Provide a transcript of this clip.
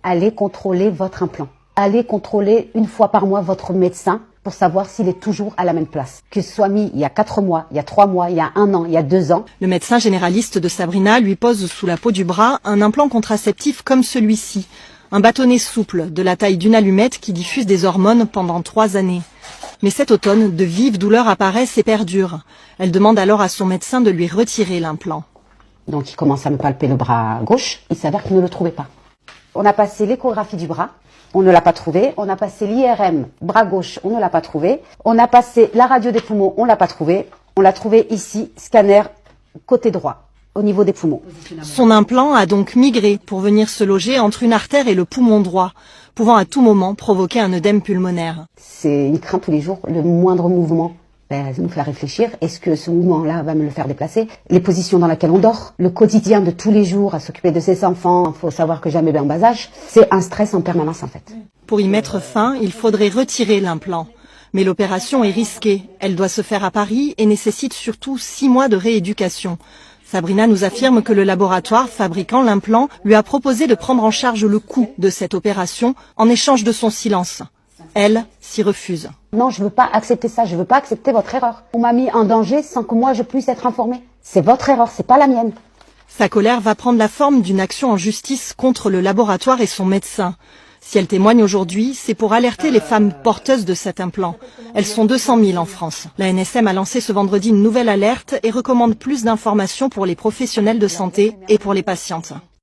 allez contrôler votre implant. Allez contrôler une fois par mois votre médecin pour savoir s'il est toujours à la même place. Que ce soit mis il y a 4 mois, il y a 3 mois, il y a 1 an, il y a 2 ans. Le médecin généraliste de Sabrina lui pose sous la peau du bras un implant contraceptif comme celui-ci. Un bâtonnet souple, de la taille d'une allumette qui diffuse des hormones pendant 3 années. Mais cet automne, de vives douleurs apparaissent et perdurent. Elle demande alors à son médecin de lui retirer l'implant. Donc il commence à me palper le bras gauche, il s'avère qu'il ne le trouvait pas. On a passé l'échographie du bras, on ne l'a pas trouvé. On a passé l'IRM, bras gauche, on ne l'a pas trouvé. On a passé la radio des poumons, on ne l'a pas trouvé. On l'a trouvé ici, scanner, côté droit, au niveau des poumons. Son implant a donc migré pour venir se loger entre une artère et le poumon droit, pouvant à tout moment provoquer un œdème pulmonaire. C'est une crainte tous les jours, le moindre mouvement. Ça nous fait réfléchir, est-ce que ce mouvement-là va me le faire déplacer? Les positions dans lesquelles on dort, le quotidien de tous les jours à s'occuper de ses enfants, il faut savoir que j'ai un bébé en bas âge, c'est un stress en permanence en fait. Pour y mettre fin, il faudrait retirer l'implant. Mais l'opération est risquée, elle doit se faire à Paris et nécessite surtout 6 mois de rééducation. Sabrina nous affirme que le laboratoire fabriquant l'implant lui a proposé de prendre en charge le coût de cette opération en échange de son silence. Elle s'y refuse. Non, je ne veux pas accepter ça, je ne veux pas accepter votre erreur. On m'a mis en danger sans que moi je puisse être informée. C'est votre erreur, c'est pas la mienne. Sa colère va prendre la forme d'une action en justice contre le laboratoire et son médecin. Si elle témoigne aujourd'hui, c'est pour alerter les femmes porteuses de cet implant. Elles sont 200 000 en France. La NSM a lancé ce vendredi une nouvelle alerte et recommande plus d'informations pour les professionnels de santé et pour les patientes.